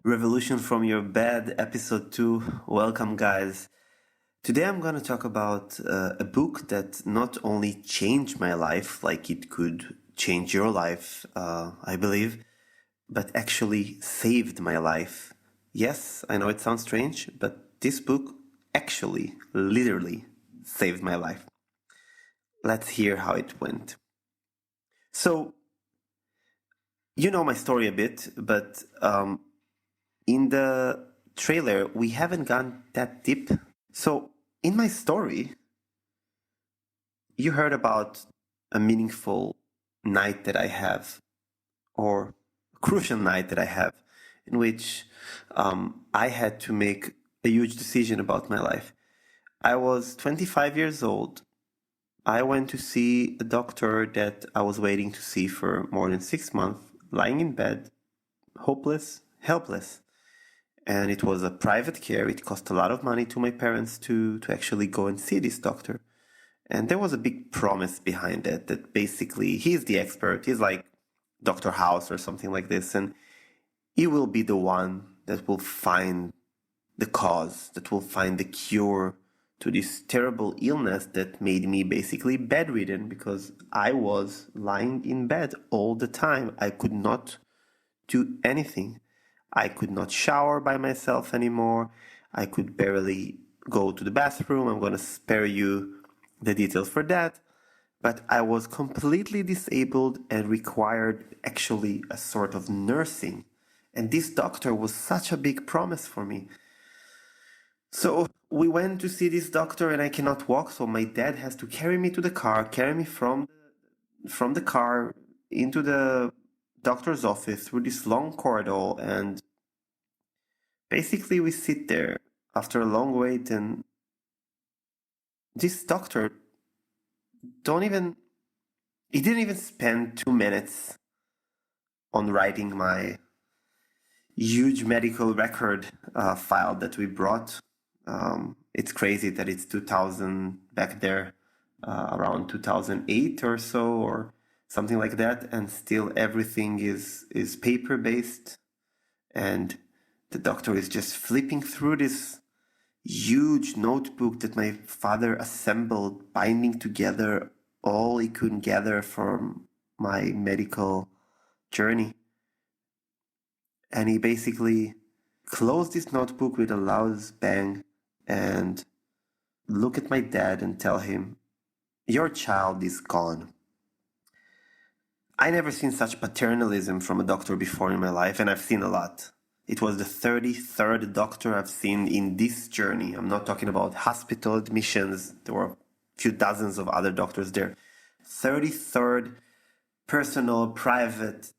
Revolution from Your Bed, Episode 2. Welcome, guys. Today I'm going to talk about a book that not only changed my life, like it could change your life, I believe, but actually saved my life. Yes, I know it sounds strange, but this book actually, literally saved my life. Let's hear how it went. So, you know my story a bit, but in the trailer, we haven't gone that deep. So, in my story, you heard about a meaningful night that I have, or a crucial night that I have, in which I had to make a huge decision about my life. I was 25 years old. I went to see a doctor that I was waiting to see for more than 6 months, lying in bed, hopeless, helpless. And it was a private care. It cost a lot of money to my parents to actually go and see this doctor. And there was a big promise behind it that basically he's the expert. He's like Dr. House or something like this. And he will be the one that will find the cause, that will find the cure to this terrible illness that made me basically bedridden because I was lying in bed all the time. I could not do anything. I could not shower by myself anymore. I could barely go to the bathroom. I'm going to spare you the details for that. But I was completely disabled and required actually a sort of nursing. And this doctor was such a big promise for me. So we went to see this doctor and I cannot walk. So my dad has to carry me to the car, carry me from the car into the doctor's office through this long corridor, and basically we sit there after a long wait, and this doctor didn't even spend 2 minutes on writing my huge medical record file that we brought. It's crazy that it's 2000 back there, around 2008 or so, or something like that, and still everything is paper based, and the doctor is just flipping through this huge notebook that my father assembled, binding together all he could gather from my medical journey. And he basically closed this notebook with a loud bang and look at my dad and tell him, "Your child is gone." I never seen such paternalism from a doctor before in my life, and I've seen a lot. It was the 33rd doctor I've seen in this journey. I'm not talking about hospital admissions. There were a few dozens of other doctors there. 33rd personal, private,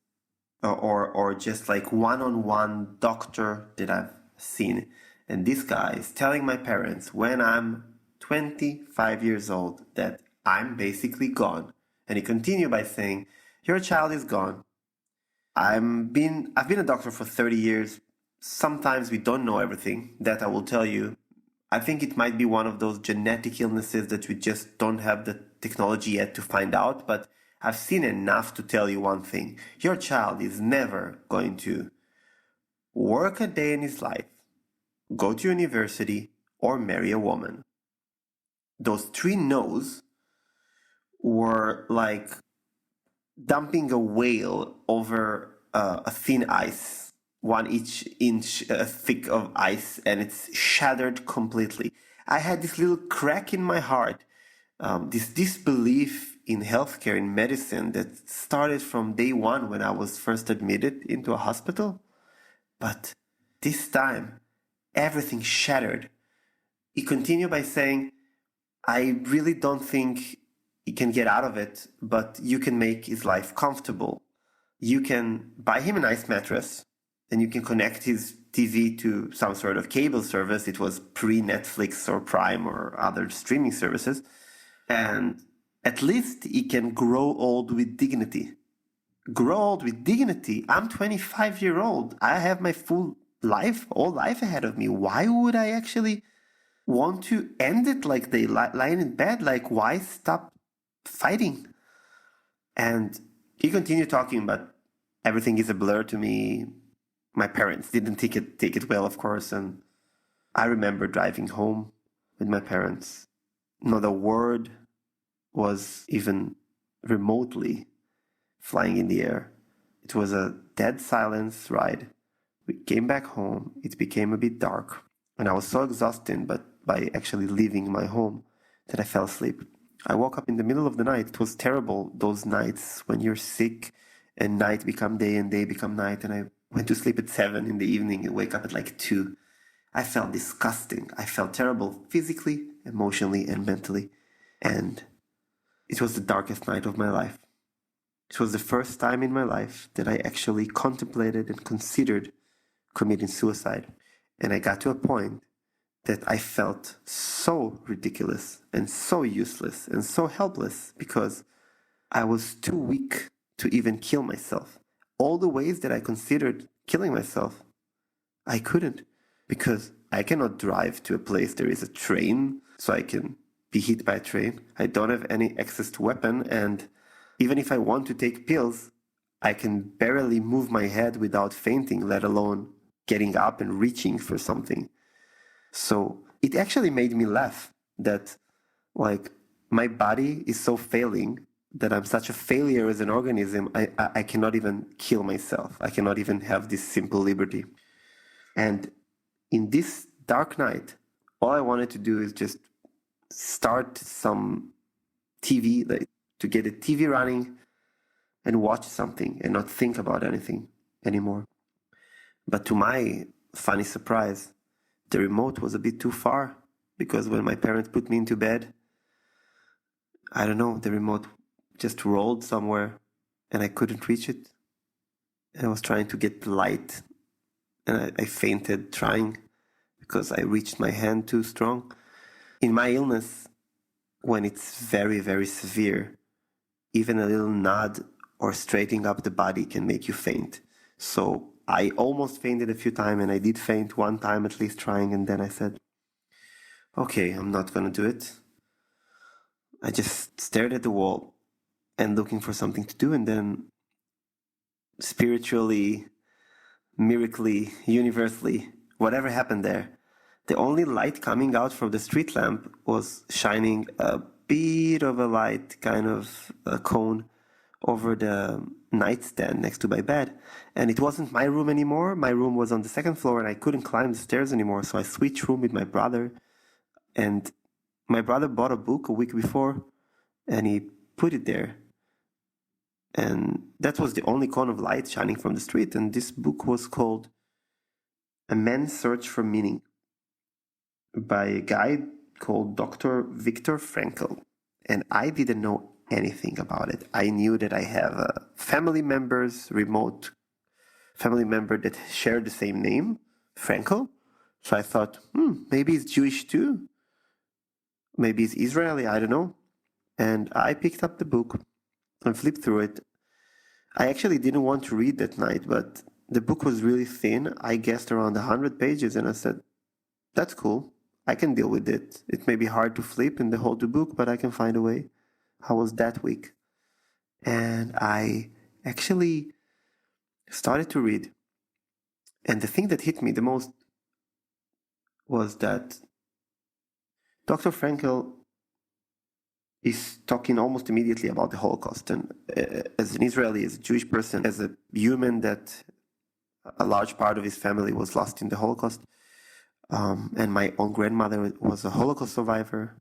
or just like one-on-one doctor that I've seen. And this guy is telling my parents when I'm 25 years old that I'm basically gone. And he continued by saying, "Your child is gone. I've been a doctor for 30 years. Sometimes we don't know everything. That I will tell you. I think it might be one of those genetic illnesses that we just don't have the technology yet to find out. But I've seen enough to tell you one thing. Your child is never going to work a day in his life, go to university, or marry a woman." Those three no's were like dumping a whale over a thin ice, 1 inch thick of ice, and it's shattered completely. I had this little crack in my heart, this disbelief in healthcare, in medicine, that started from day one when I was first admitted into a hospital. But this time, everything shattered. He continued by saying, "I really don't think he can get out of it, but you can make his life comfortable. You can buy him a nice mattress, and you can connect his TV to some sort of cable service." It was pre-Netflix or Prime or other streaming services. "And at least he can grow old with dignity." Grow old with dignity? I'm 25 years old. I have my full life, all life ahead of me. Why would I actually want to end it like they lying in bed? Like, why stop fighting? And he continued talking, but everything is a blur to me. My parents didn't take it well, of course, and I remember driving home with my parents. Not a word was even remotely flying in the air. It was a dead silence ride. We came back home. It became a bit dark, and I was so exhausted by actually leaving my home that I fell asleep. I woke up in the middle of the night. It was terrible, those nights when you're sick and night become day and day become night. And I went to sleep at 7 in the evening and wake up at like 2. I felt disgusting. I felt terrible physically, emotionally, and mentally. And it was the darkest night of my life. It was the first time in my life that I actually contemplated and considered committing suicide. And I got to a point that I felt so ridiculous and so useless and so helpless because I was too weak to even kill myself. All the ways that I considered killing myself, I couldn't, because I cannot drive to a place there is a train so I can be hit by a train. I don't have any access to weapon, and even if I want to take pills, I can barely move my head without fainting, let alone getting up and reaching for something. So it actually made me laugh that, like, my body is so failing, that I'm such a failure as an organism, I cannot even kill myself. I cannot even have this simple liberty. And in this dark night, all I wanted to do is just start some TV, like, to get a TV running and watch something and not think about anything anymore. But to my funny surprise, the remote was a bit too far, because when my parents put me into bed, I don't know, the remote just rolled somewhere and I couldn't reach it. And I was trying to get the light and I fainted trying because I reached my hand too strong. In my illness, when it's very, very severe, even a little nod or straightening up the body can make you faint. So I almost fainted a few times, and I did faint one time at least trying, and then I said, okay, I'm not gonna do it. I just stared at the wall and looking for something to do, and then spiritually, miraculously, universally, whatever happened there, the only light coming out from the street lamp was shining a bit of a light, kind of a cone, over the nightstand next to my bed. And it wasn't my room anymore. My room was on the second floor and I couldn't climb the stairs anymore. So I switched room with my brother. And my brother bought a book a week before and he put it there. And that was the only cone of light shining from the street. And this book was called A Man's Search for Meaning, by a guy called Dr. Viktor Frankl. And I didn't know anything about it. I knew that I have remote family member that shared the same name, Frankl. So I thought, maybe he's Jewish too. Maybe he's Israeli, I don't know. And I picked up the book and flipped through it. I actually didn't want to read that night, but the book was really thin. I guessed around 100 pages, and I said, that's cool. I can deal with it. It may be hard to flip and hold the book, but I can find a way. I was that weak. And I actually started to read. And the thing that hit me the most was that Dr. Frankl is talking almost immediately about the Holocaust. And as an Israeli, as a Jewish person, as a human that a large part of his family was lost in the Holocaust, and my own grandmother was a Holocaust survivor,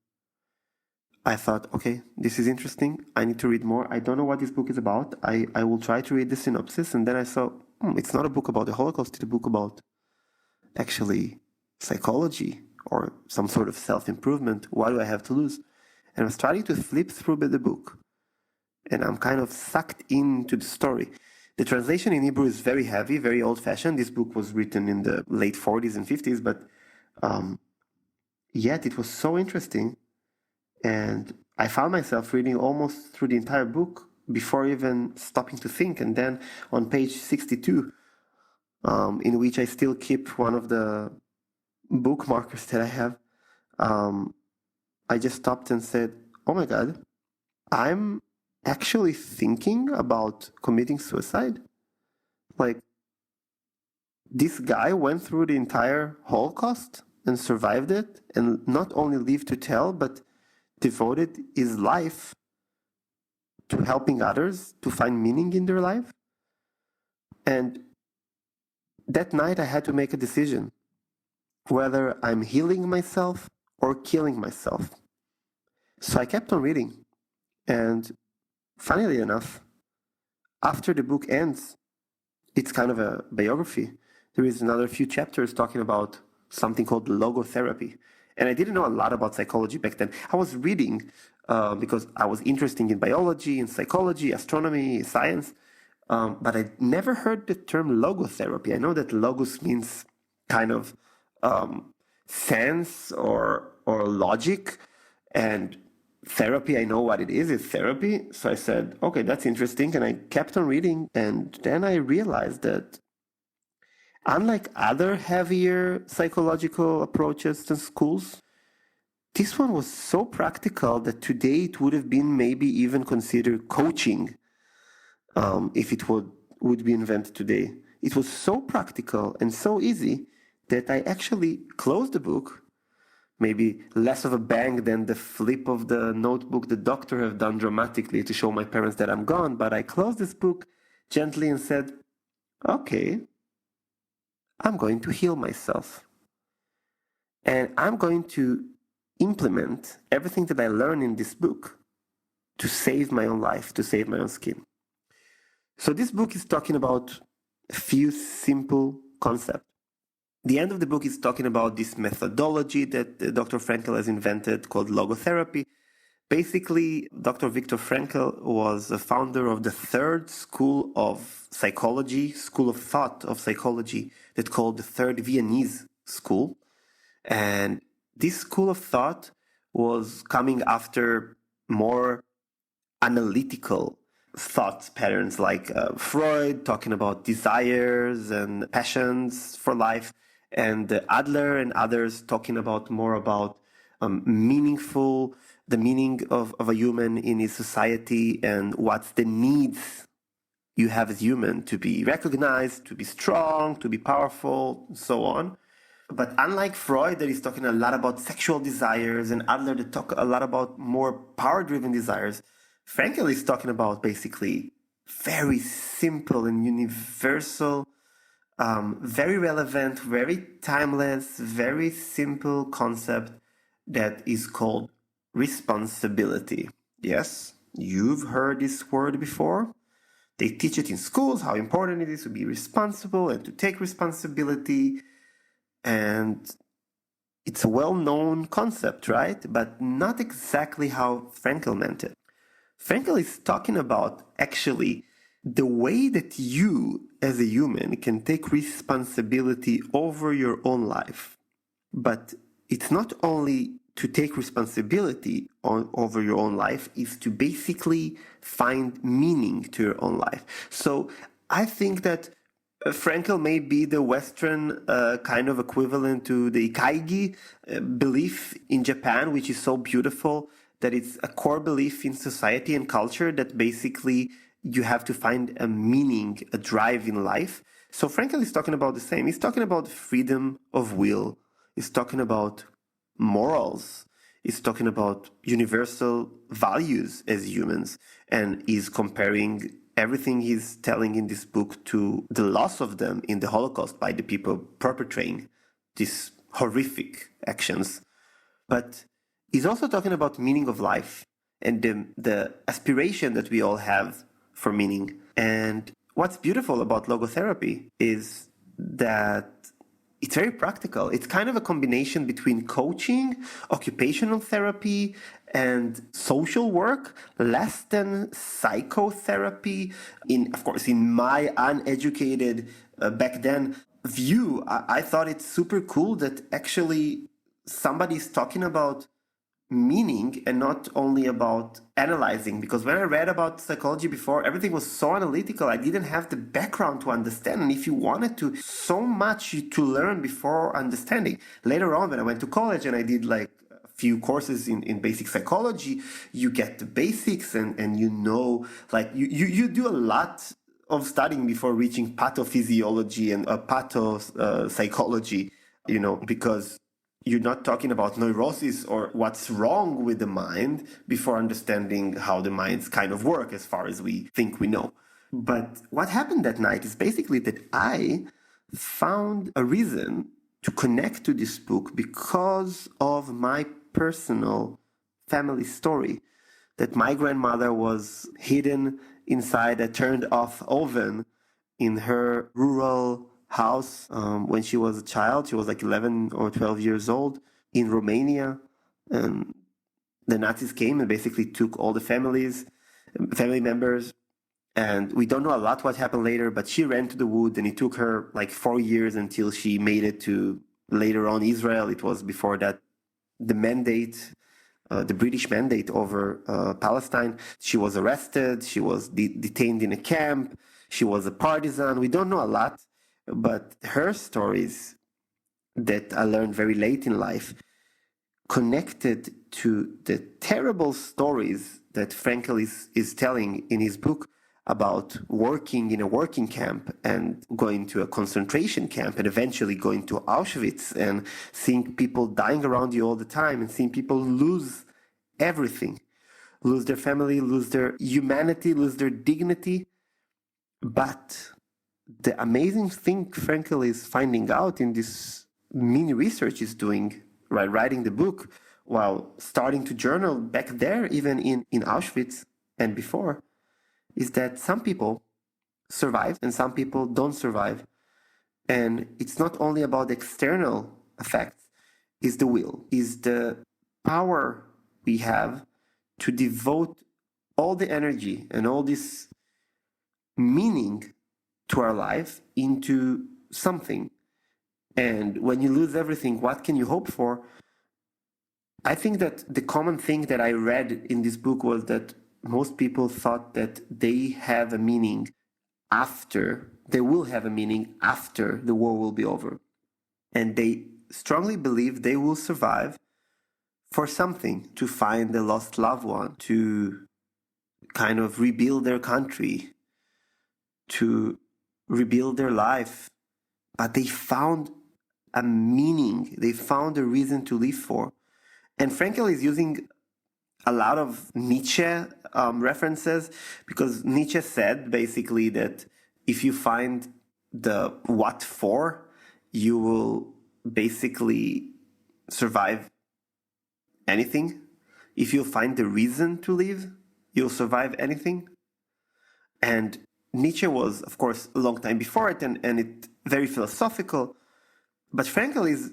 I thought, okay, this is interesting. I need to read more. I don't know what this book is about. I will try to read the synopsis. And then I saw, it's not a book about the Holocaust. It's a book about actually psychology or some sort of self-improvement. What do I have to lose? And I was starting to flip through the book. And I'm kind of sucked into the story. The translation in Hebrew is very heavy, very old-fashioned. This book was written in the late 40s and 50s, but yet it was so interesting. And I found myself reading almost through the entire book before even stopping to think. And then on page 62, in which I still keep one of the bookmarkers that I have, I just stopped and said, oh my God, I'm actually thinking about committing suicide. Like, this guy went through the entire Holocaust and survived it, and not only lived to tell, but devoted his life to helping others to find meaning in their life. And that night I had to make a decision whether I'm healing myself or killing myself. So I kept on reading. And funnily enough, after the book ends, it's kind of a biography. There is another few chapters talking about something called Logotherapy. And I didn't know a lot about psychology back then. I was reading because I was interested in biology and psychology, astronomy, science. But I never heard the term logotherapy. I know that logos means kind of sense or logic, and therapy, I know what it is. It's therapy. So I said, okay, that's interesting. And I kept on reading. And then I realized that unlike other heavier psychological approaches to schools, this one was so practical that today it would have been maybe even considered coaching if it would be invented today. It was so practical and so easy that I actually closed the book, maybe less of a bang than the flip of the notebook the doctor have done dramatically to show my parents that I'm gone, but I closed this book gently and said, okay, I'm going to heal myself. And I'm going to implement everything that I learned in this book to save my own life, to save my own skin. So this book is talking about a few simple concepts. The end of the book is talking about this methodology that Dr. Frankl has invented called Logotherapy. Basically, Dr. Viktor Frankl was a founder of the third school of psychology, school of thought of psychology, that's called the Third Viennese School. And this school of thought was coming after more analytical thought patterns like Freud talking about desires and passions for life, and Adler and others talking about more about the meaning of a human in his society and what's the needs you have as human to be recognized, to be strong, to be powerful, and so on. But unlike Freud, that is talking a lot about sexual desires, and Adler that talk a lot about more power-driven desires, Frankl is talking about basically very simple and universal, very relevant, very timeless, very simple concept that is called responsibility. Yes, you've heard this word before. They teach it in schools, how important it is to be responsible and to take responsibility. And it's a well-known concept, right? But not exactly how Frankl meant it. Frankl is talking about actually the way that you as a human can take responsibility over your own life. But it's not only to take responsibility over your own life, is to basically find meaning to your own life. So I think that Frankl may be the Western kind of equivalent to the Ikaigi belief in Japan, which is so beautiful, that it's a core belief in society and culture that basically you have to find a meaning, a drive in life. So Frankl is talking about the same. He's talking about freedom of will. He's talking about morals. He's talking about universal values as humans. And he's comparing everything he's telling in this book to the loss of them in the Holocaust by the people perpetrating these horrific actions. But he's also talking about meaning of life and the aspiration that we all have for meaning. And what's beautiful about logotherapy is that it's very practical. It's kind of a combination between coaching, occupational therapy, and social work, less than psychotherapy. Of course, in my uneducated back then view, I thought it's super cool that actually somebody's talking about meaning and not only about analyzing, because when I read about psychology before, everything was so analytical. I didn't have the background to understand, and if you wanted to, so much to learn before understanding. Later on, when I went to college and I did like a few courses in basic psychology, you get the basics and you know, like you do a lot of studying before reaching pathophysiology and pathopsychology, because you're not talking about neurosis or what's wrong with the mind before understanding how the minds kind of work as far as we think we know. But what happened that night is basically that I found a reason to connect to this book because of my personal family story, that my grandmother was hidden inside a turned off oven in her rural house when she was a child. She was like 11 or 12 years old in Romania. And the Nazis came and basically took all the family members. And we don't know a lot what happened later, but she ran to the woods, and it took her like 4 years until she made it to later on Israel. It was before that the mandate, the British mandate over Palestine. She was arrested. She was detained in a camp. She was a partisan. We don't know a lot, but her stories that I learned very late in life connected to the terrible stories that Frankl is telling in his book about working in a working camp and going to a concentration camp and eventually going to Auschwitz and seeing people dying around you all the time and seeing people lose everything, lose their family, lose their humanity, lose their dignity. But the amazing thing Frankl is finding out in this mini research he's doing, right, writing the book while starting to journal back there, even in Auschwitz and before, is that some people survive and some people don't survive. And it's not only about the external effects, it's the will, is the power we have to devote all the energy and all this meaning to our life into something. And when you lose everything, what can you hope for? I think that the common thing that I read in this book was that most people thought that they have a meaning after, they will have a meaning after the war will be over. And they strongly believe they will survive for something, to find a lost loved one, to kind of rebuild their country, to rebuild their life. But they found a meaning, they found a reason to live for. And Frankl is using a lot of Nietzsche references, because Nietzsche said basically that if you find the what for, you will basically survive anything. If you find the reason to live, you'll survive anything. And Nietzsche was, of course, a long time before it, and it very philosophical. But Frankl is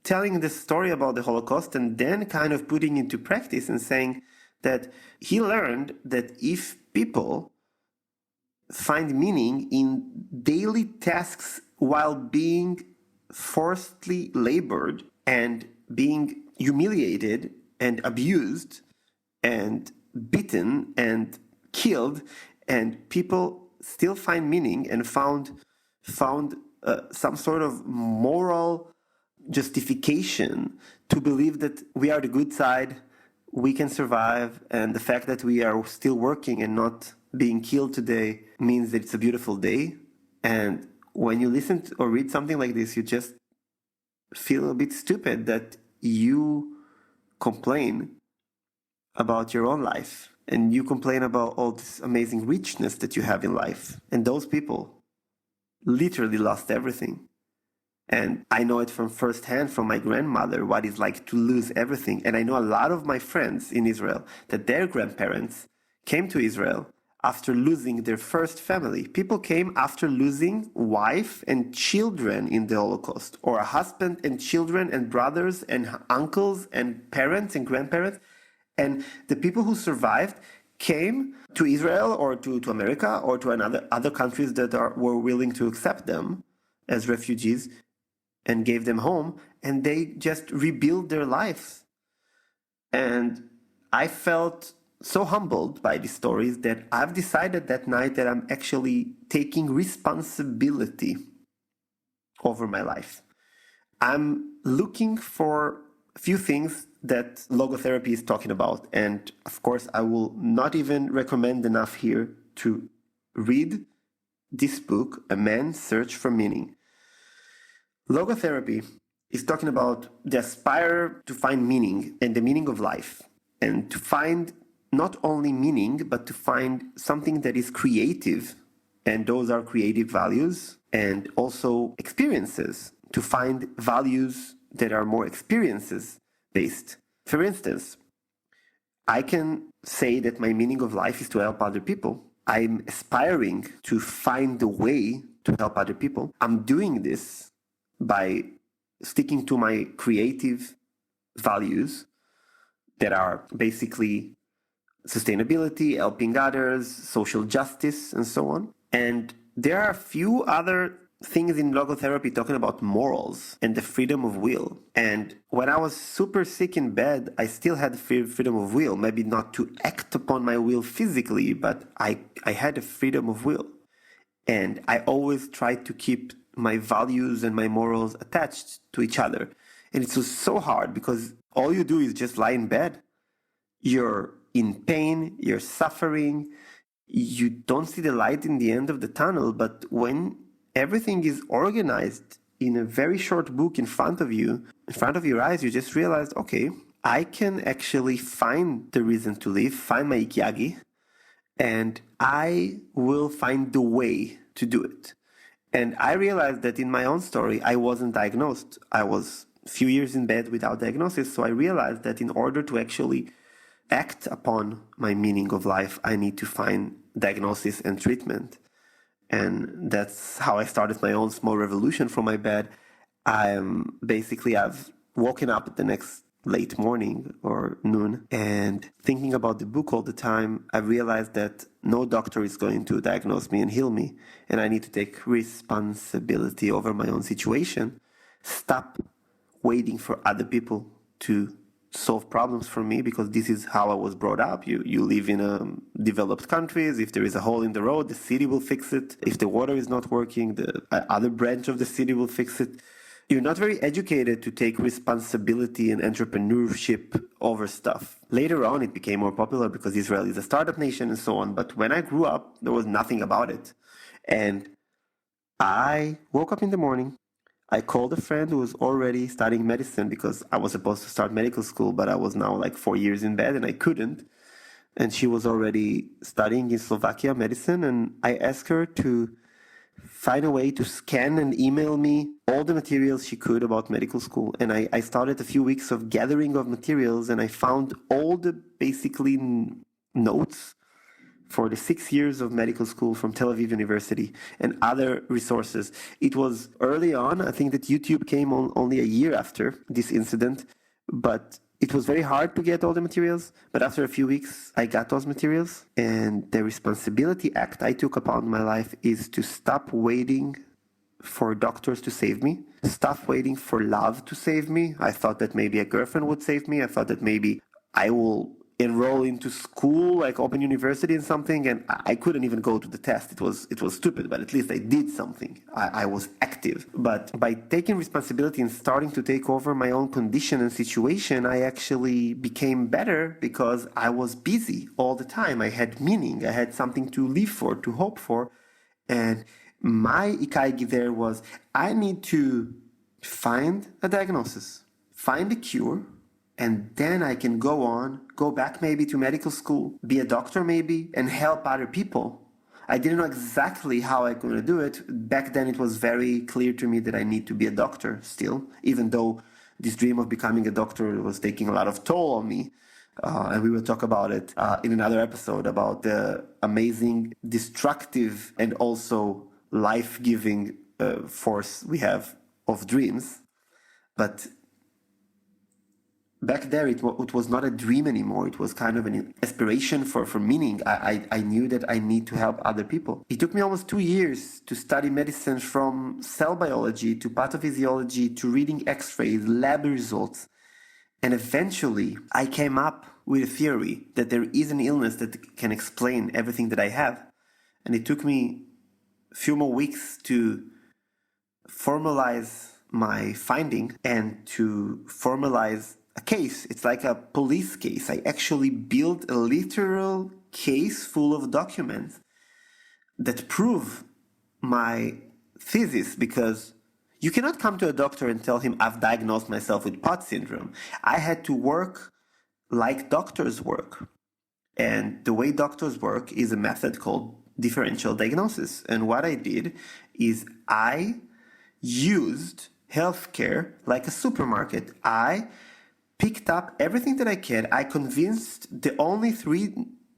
telling the story about the Holocaust and then kind of putting into practice and saying that he learned that if people find meaning in daily tasks while being forcibly labored and being humiliated and abused and beaten and killed, and people still find meaning and found some sort of moral justification to believe that we are the good side, we can survive, and the fact that we are still working and not being killed today means that it's a beautiful day. And when you listen to or read something like this, you just feel a bit stupid that you complain about your own life and you complain about all this amazing richness that you have in life. And those people literally lost everything. And I know it from firsthand from my grandmother, what it's like to lose everything. And I know a lot of my friends in Israel that their grandparents came to Israel after losing their first family. People came after losing wife and children in the Holocaust, or a husband and children and brothers and uncles and parents and grandparents. And the people who survived came to Israel or to America or to other countries that were willing to accept them as refugees and gave them home, and they just rebuilt their lives. And I felt so humbled by these stories that I've decided that night that I'm actually taking responsibility over my life. I'm looking for a few things that logotherapy is talking about. And of course, I will not even recommend enough here to read this book, A Man's Search for Meaning. Logotherapy is talking about the aspire to find meaning and the meaning of life, and to find not only meaning, but to find something that is creative, and those are creative values, and also experiences, to find values that are more experiences based. For instance, I can say that my meaning of life is to help other people. I'm aspiring to find the way to help other people. I'm doing this by sticking to my creative values that are basically sustainability, helping others, social justice, and so on. And there are a few other things in logotherapy talking about morals and the freedom of will. And when I was super sick in bed, I still had freedom of will, maybe not to act upon my will physically, but I had a freedom of will. And I always tried to keep my values and my morals attached to each other. And it was so hard because all you do is just lie in bed. You're in pain, you're suffering, you don't see the light in the end of the tunnel. But when everything is organized in a very short book in front of you, in front of your eyes, you just realize, okay, I can actually find the reason to live, find my ikigai, and I will find the way to do it. And I realized that in my own story, I wasn't diagnosed. I was a few years in bed without diagnosis. So I realized that in order to actually act upon my meaning of life, I need to find diagnosis and treatment. And that's how I started my own small revolution from my bed. I've woken up at the next late morning or noon and thinking about the book all the time. I realized that no doctor is going to diagnose me and heal me, and I need to take responsibility over my own situation. Stop waiting for other people to solve problems for me, because this is how I was brought up. You live in developed countries. If there is a hole in the road, the city will fix it. If the water is not working, the other branch of the city will fix it. You're not very educated to take responsibility and entrepreneurship over stuff. Later on, it became more popular because Israel is a startup nation and so on. But when I grew up, there was nothing about it. And I woke up in the morning. I called a friend who was already studying medicine, because I was supposed to start medical school, but I was now like 4 years in bed and I couldn't. And she was already studying in Slovakia medicine. And I asked her to find a way to scan and email me all the materials she could about medical school. And I started a few weeks of gathering of materials, and I found all the basically notes for the 6 years of medical school from Tel Aviv University and other resources. It was early on. I think that YouTube came on only a year after this incident, but it was very hard to get all the materials. But after a few weeks, I got those materials. And the responsibility act I took upon my life is to stop waiting for doctors to save me. Stop waiting for love to save me. I thought that maybe a girlfriend would save me. I thought that maybe I will enroll into school, like Open University and something, and I couldn't even go to the test. It was stupid, but at least I did something. I was active. But by taking responsibility and starting to take over my own condition and situation, I actually became better because I was busy all the time. I had meaning. I had something to live for, to hope for. And my ikigai there was, I need to find a diagnosis, find a cure, and then I can go back maybe to medical school, be a doctor maybe, and help other people. I didn't know exactly how I could do it. Back then it was very clear to me that I need to be a doctor still, even though this dream of becoming a doctor was taking a lot of toll on me. And we will talk about it in another episode, about the amazing, destructive, and also life-giving force we have of dreams. But back there, it was not a dream anymore. It was kind of an aspiration for meaning. I knew that I need to help other people. It took me almost 2 years to study medicine, from cell biology to pathophysiology to reading x-rays, lab results. And eventually, I came up with a theory that there is an illness that can explain everything that I have. And it took me a few more weeks to formalize my finding and to formalize a case. It's like a police case. I actually built a literal case full of documents that prove my thesis, because you cannot come to a doctor and tell him I've diagnosed myself with POTS syndrome. I had to work like doctors work. And the way doctors work is a method called differential diagnosis. And what I did is I used healthcare like a supermarket. I picked up everything that I could. I convinced the only 3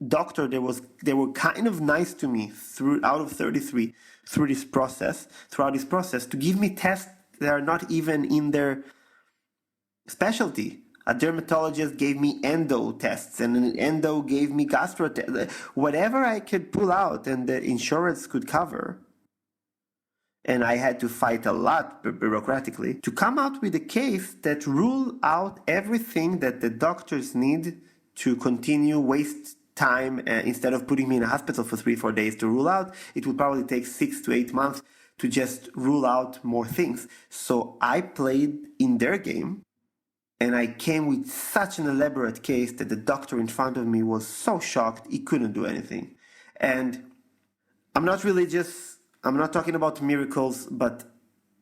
doctors they were kind of nice to me out of 33 throughout this process to give me tests that are not even in their specialty. A dermatologist gave me endo tests, and an endo gave me gastro tests. Whatever I could pull out and the insurance could cover. And I had to fight a lot bureaucratically to come out with a case that ruled out everything that the doctors need to continue waste time. Instead of putting me in a hospital for 3-4 days to rule out, it would probably take 6 to 8 months to just rule out more things. So I played in their game, and I came with such an elaborate case that the doctor in front of me was so shocked he couldn't do anything. And I'm not religious, I'm not talking about miracles, but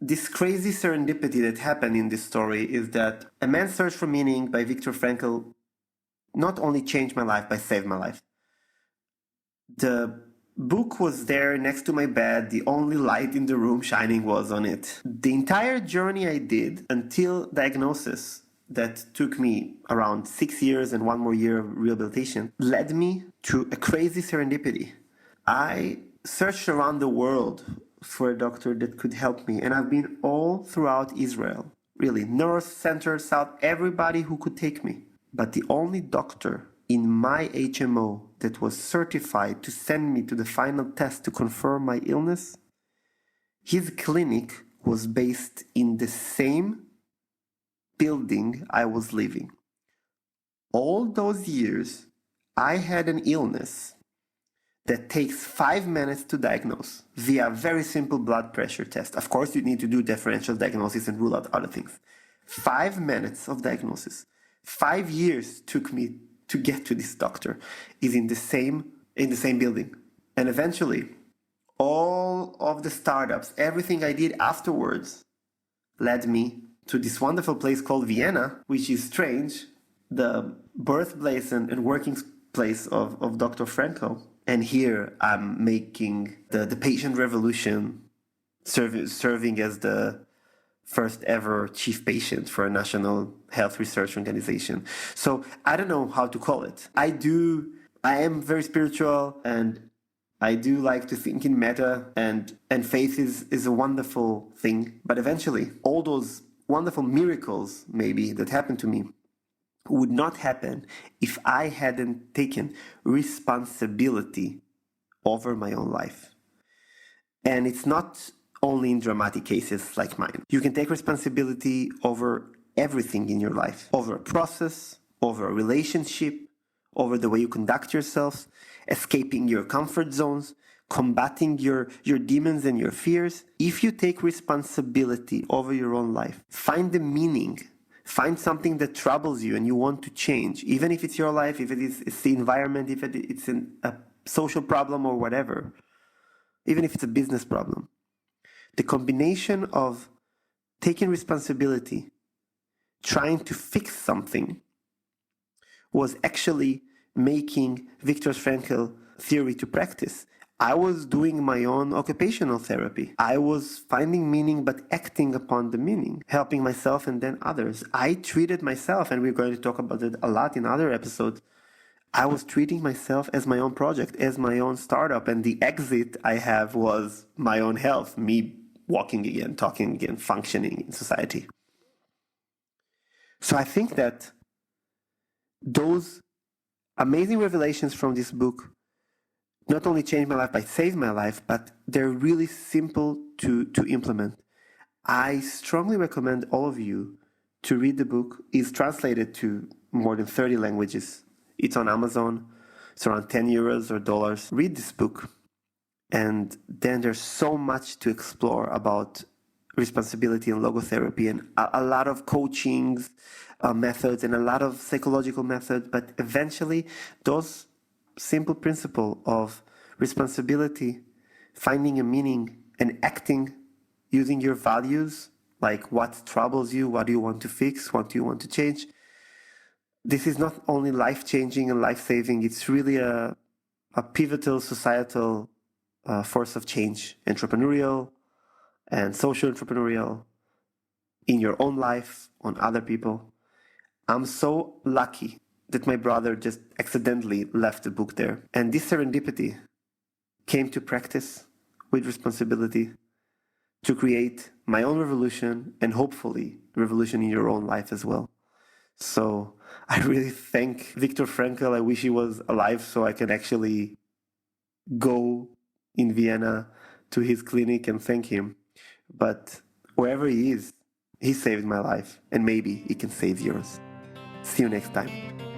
this crazy serendipity that happened in this story is that A Man's Search for Meaning by Viktor Frankl not only changed my life, but saved my life. The book was there next to my bed. The only light in the room shining was on it. The entire journey I did until diagnosis, that took me around 6 years and 1 more year of rehabilitation, led me to a crazy serendipity. I searched around the world for a doctor that could help me, and I've been all throughout Israel, really, north, center, south, everybody who could take me. But the only doctor in my HMO that was certified to send me to the final test to confirm my illness, his clinic was based in the same building I was living. All those years, I had an illness that takes 5 minutes to diagnose via a very simple blood pressure test. Of course, you need to do differential diagnosis and rule out other things. 5 minutes of diagnosis. 5 years took me to get to this doctor, is in the same building. And eventually, all of the startups, everything I did afterwards led me to this wonderful place called Vienna, which is strange, the birthplace and working place of Dr. Frankl. And here I'm making the patient revolution, serving as the first ever chief patient for a national health research organization. So I don't know how to call it. I am very spiritual, and I do like to think in meta, and faith is a wonderful thing. But eventually, all those wonderful miracles maybe that happened to me would not happen if I hadn't taken responsibility over my own life. And it's not only in dramatic cases like mine. You can take responsibility over everything in your life, over a process, over a relationship, over the way you conduct yourself, escaping your comfort zones, combating your demons and your fears. If you take responsibility over your own life, find the meaning, find something that troubles you and you want to change, even if it's your life, if it's the environment, if it's a social problem or whatever, even if it's a business problem. The combination of taking responsibility, trying to fix something, was actually making Viktor Frankl theory to practice. I was doing my own occupational therapy. I was finding meaning but acting upon the meaning, helping myself and then others. I treated myself, and we're going to talk about it a lot in other episodes. I was treating myself as my own project, as my own startup, and the exit I have was my own health, me walking again, talking again, functioning in society. So I think that those amazing revelations from this book not only changed my life, but saved my life, but they're really simple to implement. I strongly recommend all of you to read the book. It's translated to more than 30 languages. It's on Amazon. It's around 10 euros or dollars. Read this book. And then there's so much to explore about responsibility and logotherapy, and a lot of coaching methods and a lot of psychological methods. But eventually, those simple principle of responsibility, finding a meaning, and acting using your values, like what troubles you, what do you want to fix, what do you want to change. This is not only life-changing and life-saving, it's really a pivotal societal force of change, entrepreneurial and social entrepreneurial, in your own life, on other people. I'm so lucky that my brother just accidentally left the book there. And this serendipity came to practice with responsibility to create my own revolution and hopefully revolution in your own life as well. So I really thank Viktor Frankl. I wish he was alive so I can actually go in Vienna to his clinic and thank him. But wherever he is, he saved my life, and maybe he can save yours. See you next time.